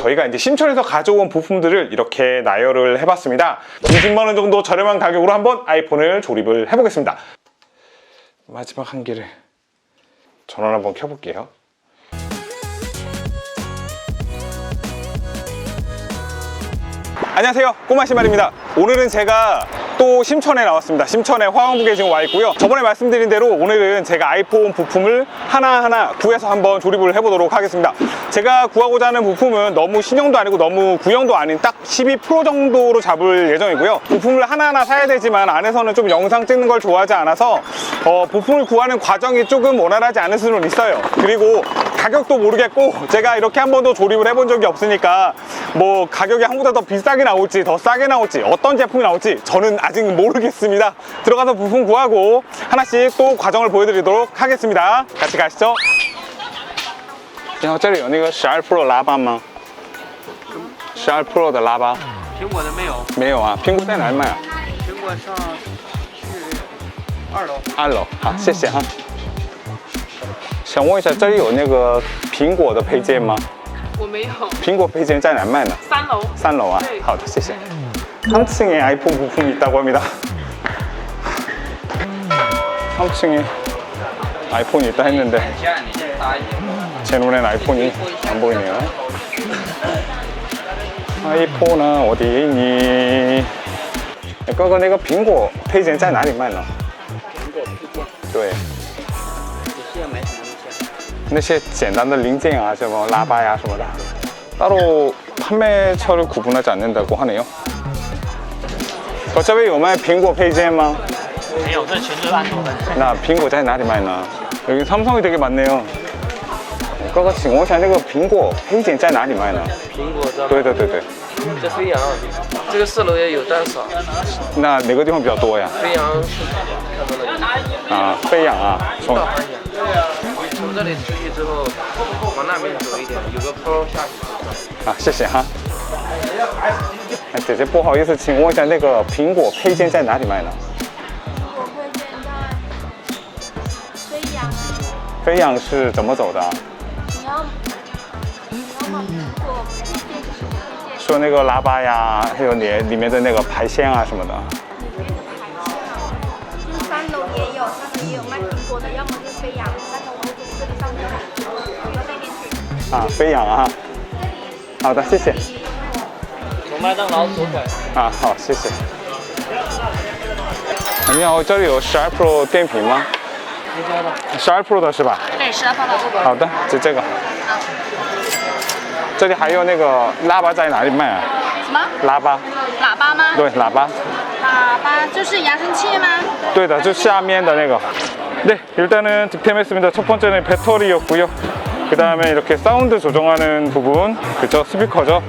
저희가 이제 심천에서 가져온 부품들을 이렇게 나열을 해봤습니다. 20만 원 정도 저렴한 가격으로 한번 아이폰을 조립을 해보겠습니다. 마지막 한 개를 전원 한번 켜볼게요. 안녕하세요, 꼬마신발입니다. 오늘은 제가 또 심천에 나왔습니다. 심천에 화왕북에 지금 와 있고요. 저번에 말씀드린 대로 오늘은 제가 아이폰 부품을 하나하나 구해서 한번 조립을 해보도록 하겠습니다. 제가 구하고자 하는 부품은 너무 신형도 아니고 너무 구형도 아닌 딱 12 프로 정도로 잡을 예정이고요. 부품을 하나하나 사야 되지만 안에서는 좀 영상 찍는 걸 좋아하지 않아서 부품을 구하는 과정이 조금 원활하지 않을 수는 있어요. 그리고 가격도 모르겠고 제가 이렇게 한 번도 조립을 해본 적이 없으니까 뭐 가격이 한국보다 더 비싸게 나올지 더 싸게 나올지 어떤 제품이 나올지 저는 아직 모르겠습니다. 들어가서 부품 구하고 하나씩 또 과정을 보여드리도록 하겠습니다. 같이 가시죠. 你好，这里有那个12 Pro 喇叭吗？12 Pro 的喇叭。苹果的没有。没有啊，苹果在哪里卖啊？苹果上去2楼。2楼，好，谢谢啊。想问一下，这里有那个苹果的配件吗？我没有。苹果配件在哪卖呢3楼。3楼啊。好的，谢谢。 3층에 아이폰 부품이 있다고 합니다. 3층에 아이폰이 있다 했는데 제 눈엔 아이폰이 안 보이네요. 아이폰아 어디에 있니? 哥哥，那个苹果配件在哪里卖呢？苹果配件。对，你需要买什么东西？那些简单的零件啊，什么喇叭呀什么的， 따로 판매처를 구분하지 않는다고 하네요. 这边有卖苹果配件吗？没有，这全是安卓的。那苹果在哪里卖呢？ 여기 삼성이 되게 많네요. 哥哥，请问一下，这个苹果配件在哪里卖呢？苹果的。对对对对。这飞扬，这个4楼也有，但少。那哪个地方比较多呀？飞扬是看到了。啊，飞扬啊，从从这里出去之后，往那边走一点，有个坡下去。啊，谢谢哈。哎，姐姐不好意思，请问一下，那个苹果配件在哪里卖呢？苹果配件在飞扬啊。飞扬是怎么走的？你要买苹果配件是什么配件？说那个喇叭呀，还有里面的那个排线啊什么的。里面的排线啊，就是3楼也有，3楼也有卖苹果的，要么就是飞扬，3楼我就从这里上去，从那边去。啊，飞扬啊。好的，谢谢。 从麦当劳左拐。啊，好，谢谢。你好，这里有12 Pro 电瓶吗？12 Pro 的是吧？对，12 Pro 的。好的，就这个。这里还有那个喇叭在哪里卖啊？什么？喇叭。喇叭吗？对，喇叭。喇叭就是扬声器吗？对的，就下面的那个. 네, 일단은 득템했습니다. 첫 번째는 배터리였고요. 그 다음에 이렇게 사운드 조정하는 부분, 그쵸? 스피커죠?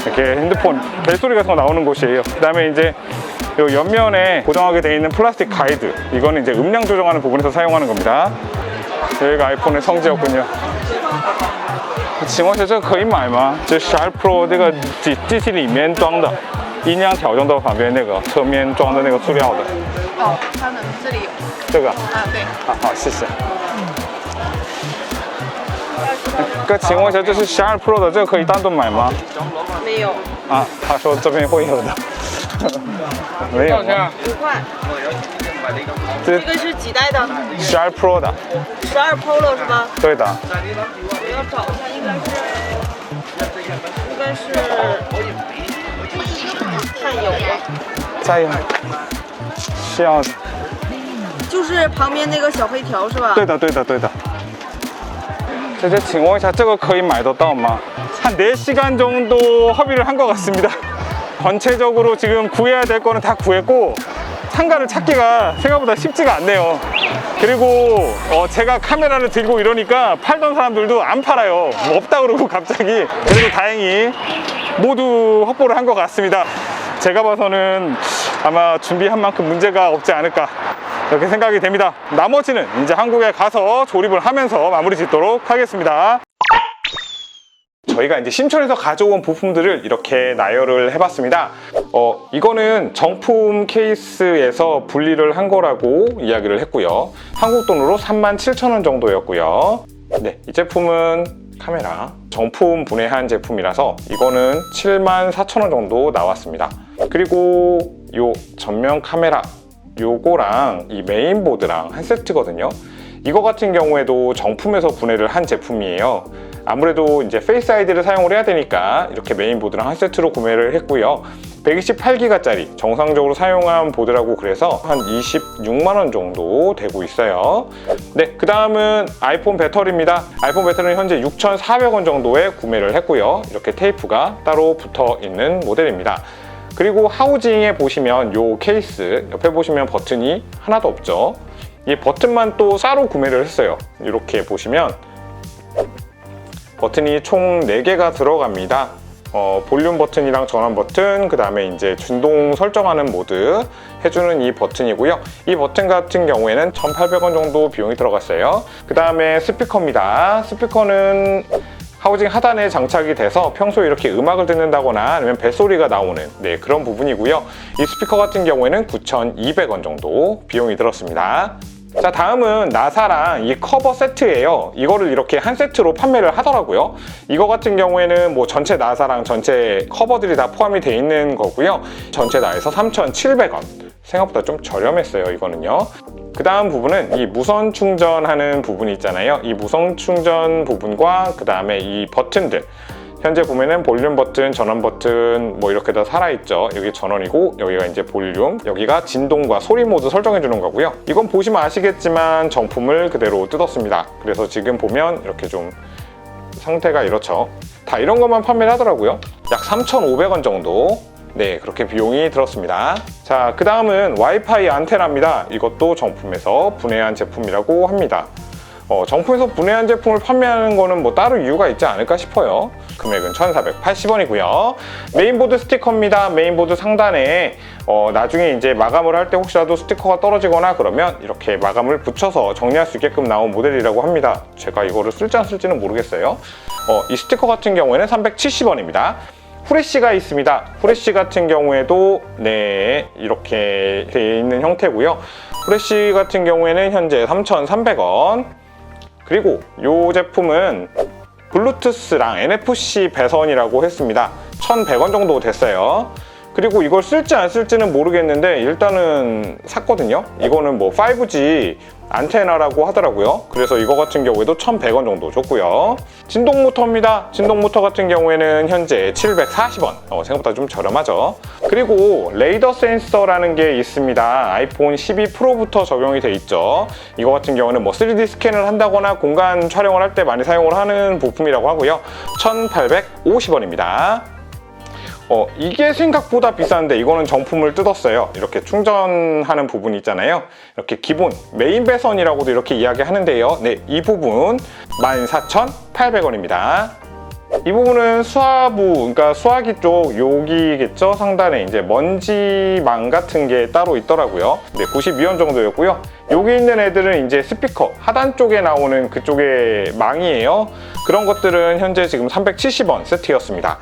이렇게 핸드폰 벨소리 같은 거 나오는 곳이에요. 그 다음에 이제 이 옆면에 고정하게 되어 있는 플라스틱 가이드, 이거는 이제 음량 조정하는 부분에서 사용하는 겁니다. 여기가 아이폰의 성지였군요. 请问一下，这个可以买吗？这12 Pro 这个机器里面装的，音量调整到旁边那个侧面装的那个塑料的。哦，稍等，这里有。这个。啊，对。好，谢谢。哥，请问一下，这是12 Pro 的，这个可以单独买吗？没有。啊，他说这边会有的。没有吗？ 5块。这个是几代的？12 Pro 的。12 Pro 是吧？对的。我要找一下，应该是看有吗？在呀。是要。就是旁边那个小黑条是吧？对的，对的，对的。 姐姐，请问一下，这个可以买得到吗？한 4시간 정도 허비를 한 것 같습니다. 전체적으로 지금 구해야 될 거는 다 구했고 상가를 찾기가 생각보다 쉽지가 않네요. 그리고 제가 카메라를 들고 이러니까 팔던 사람들도 안 팔아요. 없다 그러고 갑자기. 그래도 다행히 모두 확보를 한 것 같습니다. 제가 봐서는 아마 준비한 만큼 문제가 없지 않을까 이렇게 생각이 됩니다. 나머지는 이제 한국에 가서 조립을 하면서 마무리 짓도록 하겠습니다. 저희가 이제 심천에서 가져온 부품들을 이렇게 나열을 해봤습니다. 이거는 정품 케이스에서 분리를 한 거라고 이야기를 했고요. 한국 돈으로 37,000원 정도였고요. 네, 이 제품은 카메라 정품 분해한 제품이라서 이거는 74,000원 정도 나왔습니다. 그리고 요 전면 카메라 요거랑 이 메인보드랑 한 세트거든요. 이거 같은 경우에도 정품에서 분해를 한 제품이에요. 아무래도 이제 페이스 아이디를 사용을 해야 되니까 이렇게 메인보드랑 한 세트로 구매를 했고요. 128기가짜리 정상적으로 사용한 보드라고 그래서 한 26만원 정도 되고 있어요. 네, 그 다음은 아이폰 배터리입니다. 아이폰 배터리는 현재 6,400원 정도에 구매를 했고요. 이렇게 테이프가 따로 붙어 있는 모델입니다. 그리고 하우징에 보시면 요 케이스 옆에 보시면 버튼이 하나도 없죠. 이 버튼만 또 따로 구매를 했어요. 이렇게 보시면 버튼이 총 4개가 들어갑니다. 볼륨 버튼이랑 전원 버튼, 그 다음에 이제 진동 설정하는 모드 해주는 이 버튼이고요. 이 버튼 같은 경우에는 1,800원 정도 비용이 들어갔어요. 그 다음에 스피커입니다. 스피커는 하우징 하단에 장착이 돼서 평소에 이렇게 음악을 듣는다거나 아니면 벨소리가 나오는 그런 부분이고요. 이 스피커 같은 경우에는 9,200원 정도 비용이 들었습니다. 자, 다음은 나사랑 이 커버 세트예요. 이거를 이렇게 한 세트로 판매를 하더라고요. 이거 같은 경우에는 뭐 전체 나사랑 전체 커버들이 다 포함이 돼 있는 거고요. 전체 나에서 3,700원. 생각보다 좀 저렴했어요, 이거는요. 그 다음 부분은 이 무선 충전하는 부분이 있잖아요. 이 무선 충전 부분과 그 다음에 이 버튼들. 현재 보면은 볼륨 버튼, 전원 버튼 뭐 이렇게 다 살아있죠. 여기 전원이고 여기가 이제 볼륨, 여기가 진동과 소리 모드 설정해 주는 거고요. 이건 보시면 아시겠지만 정품을 그대로 뜯었습니다. 그래서 지금 보면 이렇게 좀 상태가 이렇죠. 다 이런 것만 판매를 하더라고요. 약 3,500원 정도 그렇게 비용이 들었습니다. 자, 그 다음은 와이파이 안테나입니다. 이것도 정품에서 분해한 제품이라고 합니다. 정품에서 분해한 제품을 판매하는 거는 뭐 따로 이유가 있지 않을까 싶어요. 금액은 1,480원이고요. 메인보드 스티커입니다. 메인보드 상단에 나중에 이제 마감을 할 때 혹시라도 스티커가 떨어지거나 그러면 이렇게 마감을 붙여서 정리할 수 있게끔 나온 모델이라고 합니다. 제가 이거를 쓸지 안 쓸지는 모르겠어요. 이 스티커 같은 경우에는 370원입니다. 후레쉬가 있습니다. 후레쉬 같은 경우에도 이렇게 되어 있는 형태고요. 후레쉬 같은 경우에는 현재 3,300원. 그리고 이 제품은 블루투스랑 NFC 배선이라고 했습니다. 1,100원 정도 됐어요. 그리고 이걸 쓸지 안 쓸지는 모르겠는데 일단은 샀거든요. 이거는 뭐 5G 안테나라고 하더라고요. 그래서 이거 같은 경우에도 1,100원 정도 줬고요. 진동 모터입니다. 진동 모터 같은 경우에는 현재 740원. 생각보다 좀 저렴하죠. 그리고 레이더 센서라는 게 있습니다. 아이폰 12 프로부터 적용이 돼 있죠. 이거 같은 경우는 뭐 3D 스캔을 한다거나 공간 촬영을 할 때 많이 사용을 하는 부품이라고 하고요. 1,850원입니다. 이게 생각보다 비싼데 이거는 정품을 뜯었어요. 이렇게 충전하는 부분이 있잖아요. 이렇게 기본 메인 배선이라고도 이렇게 이야기하는데요. 이 부분 14,800원입니다. 이 부분은 수화부, 그러니까 수화기 쪽 여기겠죠? 상단에 이제 먼지망 같은 게 따로 있더라고요. 92원 정도였고요. 여기 있는 애들은 이제 스피커 하단 쪽에 나오는 그쪽의 망이에요. 그런 것들은 현재 지금 370원 세트였습니다.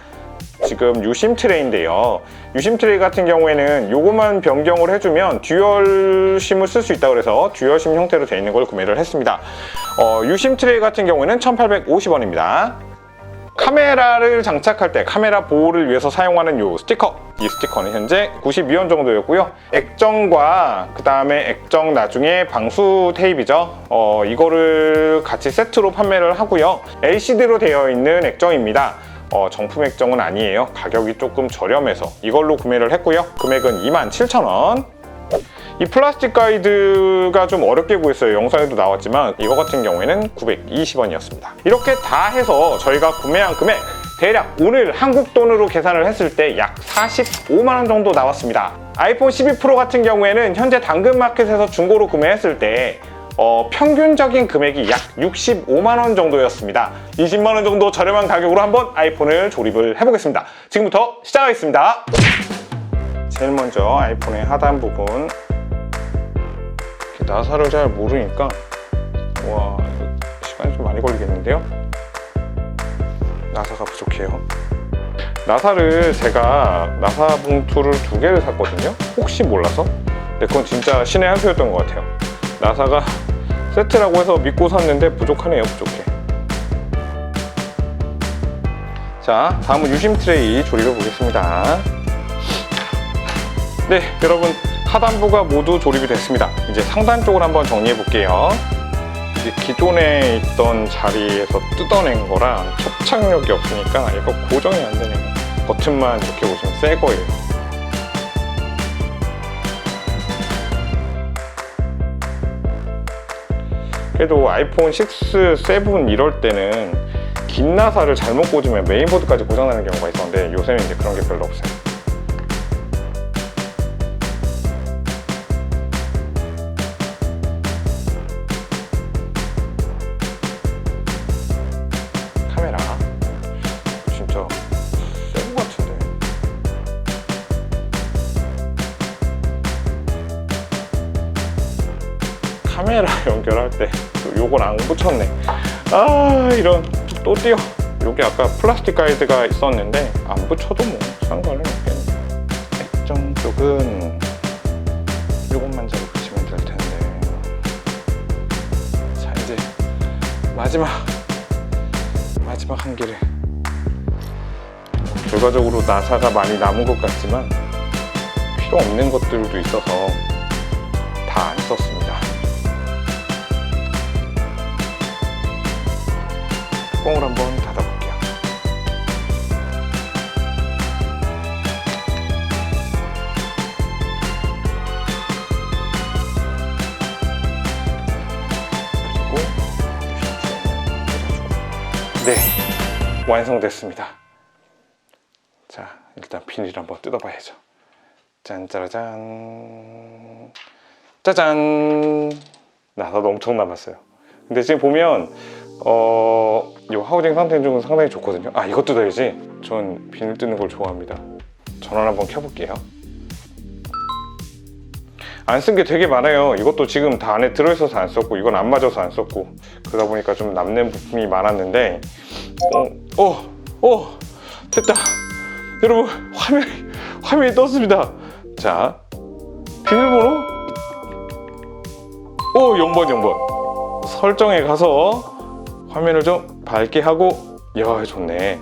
지금 유심 트레이인데요. 유심 트레이 같은 경우에는 요거만 변경을 해주면 듀얼심을 쓸 수 있다고 해서 듀얼심 형태로 되어 있는 걸 구매를 했습니다. 유심 트레이 같은 경우에는 1,850원입니다. 카메라를 장착할 때 카메라 보호를 위해서 사용하는 요 스티커, 이 스티커는 현재 92원 정도였고요. 액정과 그 다음에 액정 나중에 방수 테이프죠. 이거를 같이 세트로 판매를 하고요. LCD로 되어 있는 액정입니다. 정품 액정은 아니에요. 가격이 조금 저렴해서 이걸로 구매를 했고요. 금액은 27,000원. 이 플라스틱 가이드가 좀 어렵게 구했어요. 영상에도 나왔지만 이거 같은 경우에는 920원이었습니다. 이렇게 다 해서 저희가 구매한 금액 대략 오늘 한국 돈으로 계산을 했을 때 약 45만원 정도 나왔습니다. 아이폰 12 프로 같은 경우에는 현재 당근마켓에서 중고로 구매했을 때 평균적인 금액이 약 65만원 정도였습니다. 20만원 정도 저렴한 가격으로 한번 아이폰을 조립을 해보겠습니다. 지금부터 시작하겠습니다. 제일 먼저 아이폰의 하단 부분, 나사를 잘 모르니까 와, 시간이 좀 많이 걸리겠는데요. 나사가 부족해요. 나사를 제가 나사 봉투를 2개를 샀거든요. 혹시 몰라서. 근데 그건 진짜 신의 한 수였던 것 같아요. 나사가 세트라고 해서 믿고 샀는데 부족하네요. 부족해. 자, 다음은 유심 트레이 조립해 보겠습니다. 네, 여러분 하단부가 모두 조립이 됐습니다. 이제 상단 쪽을 한번 정리해 볼게요. 이제 기존에 있던 자리에서 뜯어낸 거랑 접착력이 없으니까 이거 고정이 안 되네요. 버튼만 이렇게 보시면 새 거예요. 그래도 아이폰 6, 7 이럴 때는 긴 나사를 잘못 꽂으면 메인보드까지 고장나는 경우가 있었는데 요새는 이제 그런 게 별로 없어요. 카메라 진짜 센 것 같은데. 카메라 연결할 때 요걸 안 붙였네. 아, 이런. 또 띄어. 여기 아까 플라스틱 가이드가 있었는데 안 붙여도 뭐 상관은 없겠네. 액정 쪽은 요것만 잘 붙이면 될 텐데. 자, 이제 마지막 한계를. 결과적으로 나사가 많이 남은 것 같지만 필요 없는 것들도 있어서 다 안 썼습니다. 뚜껑을 한번 닫아볼게요. 그리고 네, 완성됐습니다. 자, 일단 비닐 한번 뜯어봐야죠. 짠짜라짠, 짜잔. 나사도 엄청 남았어요. 근데 지금 보면 이 하우징 상태 중은 상당히 좋거든요. 아, 이거 뜯어야지. 전 비닐 뜯는 걸 좋아합니다. 전원 한번 켜볼게요. 안 쓴 게 되게 많아요. 이것도 지금 다 안에 들어있어서 안 썼고, 이건 안 맞아서 안 썼고, 그러다 보니까 좀 남는 부품이 많았는데 됐다. 여러분, 화면이 떴습니다. 자, 비밀번호 0번 설정에 가서 화면을 좀 밝게 하고, 이야, 좋네.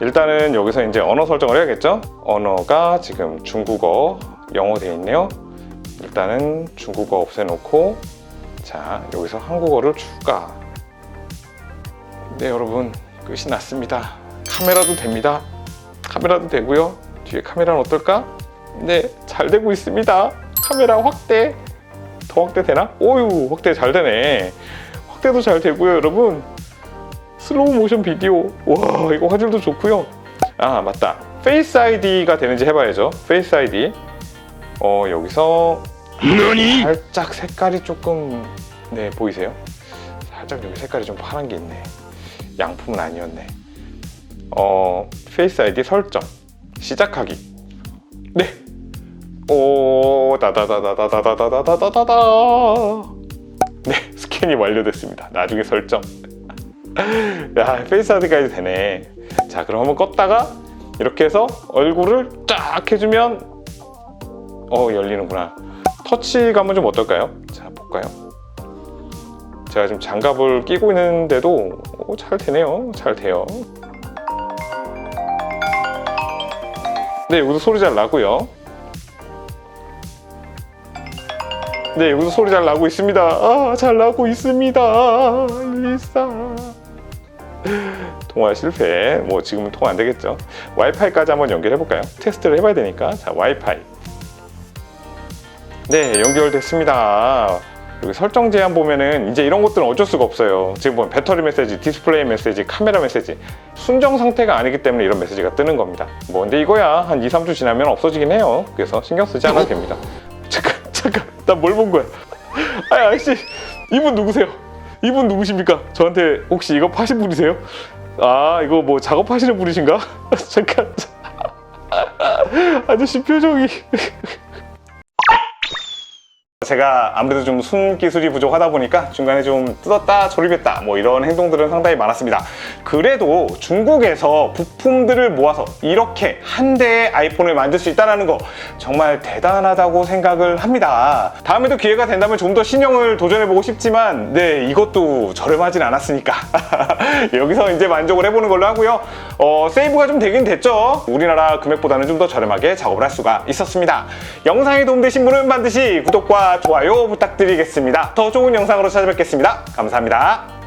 일단은 여기서 이제 언어 설정을 해야겠죠? 언어가 지금 중국어, 영어 되어 있네요. 일단은 중국어 없애놓고, 자, 여기서 한국어를 추가. 네, 여러분, 끝이 났습니다. 카메라도 됩니다. 카메라도 되고요. 뒤에 카메라는 어떨까? 네, 잘 되고 있습니다. 카메라 확대. 더 확대 되나? 오유, 확대 잘 되네. 확대도 잘 되고요, 여러분. 슬로우 모션 비디오. 와, 이거 화질도 좋고요. 아, 맞다. 페이스 아이디가 되는지 해봐야죠. 페이스 아이디. 여기서 살짝 색깔이 조금, 네, 보이세요? 살짝 여기 색깔이 좀 파란 게 있네. 양품은 아니었네. 페이스 아이디 설정. 시작하기. 네. 다다다다다다다다다다다다다. 네, 스캔이 완료됐습니다. 나중에 설정. 야, 페이스 아이디까지 되네. 자, 그럼 한번 껐다가 이렇게 해서 얼굴을 쫙 해주면 열리는구나. 터치감은 좀 어떨까요? 자, 볼까요? 제가 지금 장갑을 끼고 있는데도 잘 되네요. 잘 돼요. 네, 여기서 소리 잘 나고요. 네, 여기서 소리 잘 나고 있습니다. 아, 잘 나고 있습니다. 일사. 통화 실패. 뭐 지금은 통화 안 되겠죠. 와이파이까지 한번 연결해 볼까요? 테스트를 해봐야 되니까. 자, 와이파이. 네, 연결됐습니다. 여기 설정 제한 보면은 이제 이런 것들은 어쩔 수가 없어요. 지금 보면 배터리 메시지, 디스플레이 메시지, 카메라 메시지. 순정 상태가 아니기 때문에 이런 메시지가 뜨는 겁니다. 뭐 근데 이거야 한 2, 3주 지나면 없어지긴 해요. 그래서 신경 쓰지 않아도 됩니다. 잠깐, 나 뭘 본 거야? 아저씨, 이분 누구세요? 이분 누구십니까? 저한테 혹시 이거 파신 분이세요? 아, 이거 뭐 작업하시는 분이신가? 잠깐. 아저씨 표정이. 제가 아무래도 좀 손기술이 부족하다 보니까 중간에 좀 뜯었다 조립했다 뭐 이런 행동들은 상당히 많았습니다. 그래도 중국에서 부품들을 모아서 이렇게 한 대의 아이폰을 만들 수 있다는 거 정말 대단하다고 생각을 합니다. 다음에도 기회가 된다면 좀 더 신형을 도전해보고 싶지만 네, 이것도 저렴하진 않았으니까 여기서 이제 만족을 해보는 걸로 하고요. 세이브가 좀 되긴 됐죠. 우리나라 금액보다는 좀 더 저렴하게 작업을 할 수가 있었습니다. 영상이 도움되신 분은 반드시 구독과 좋아요 부탁드리겠습니다. 더 좋은 영상으로 찾아뵙겠습니다. 감사합니다.